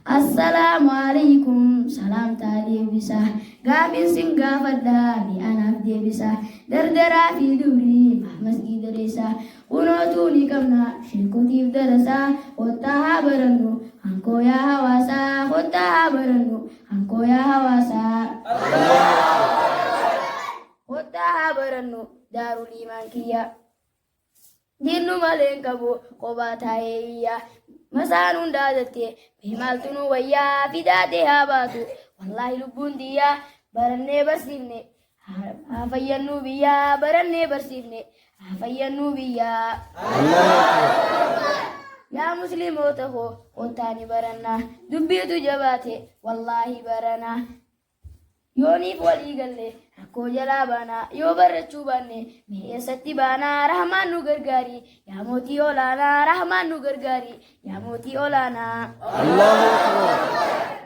Assalamualaikum salam tadi bisa gamin singgah pada di anak dia bisa dardara fi duri masjid desa unotu ni kamna shikutif darasa kota barannu angko ya hawasa kota barannu angko ya hawasa kota barannu darul iman kiya Dinu malen kabu kobata iya masanun dadate bimaltunu wayya fidate habatu wallahi lubun dia baranne barsifne afayyannu biya baranne barsifne afayyannu biya ya muslimota ho otani baranna dubbitu jabate wallahi barana Yoni wali galle ko jala bana yo barrachu banne me satti bana rahmanu gargari ya moti olana rahmanu gargari ya moti olana Allahu akbar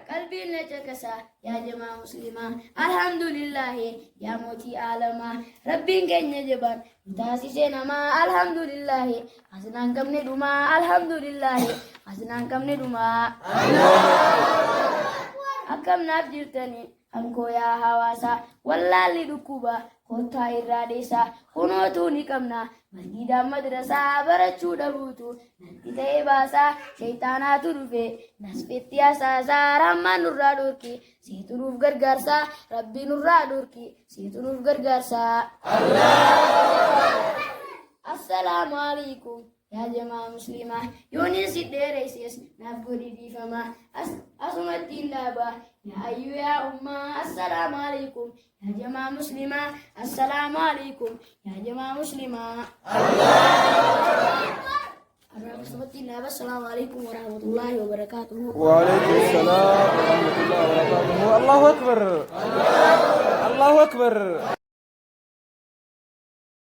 qalbi na chakasa ya jama muslima alhamdulillah ya moti alama rabbin kenya jaban tasi senama alhamdulillah asnan kamne duma alhamdulillah asnan kamne duma akam nafjirtani Angko ya hawasa wallali dukuba kota irra desa kunotu ni kamna masjida madrasa barachu dabutu nanti tae basa syaitana turufe nasfiti asasa rahman nurra durki si turuf gargarsa rabbi nurra durki si turuf gargarsa Assalamualaikum ya jamaah muslimah yoni sidere sis nabudi di fama asumatin laba ya ayu ya umma assalamualaikum ya jamaah muslimah assalamualaikum ya jamaah muslimah Assalamualaikum warahmatullahi wabarakatuh. Waalaikumsalam warahmatullahi wabarakatuh. Allahu akbar. Allahu akbar.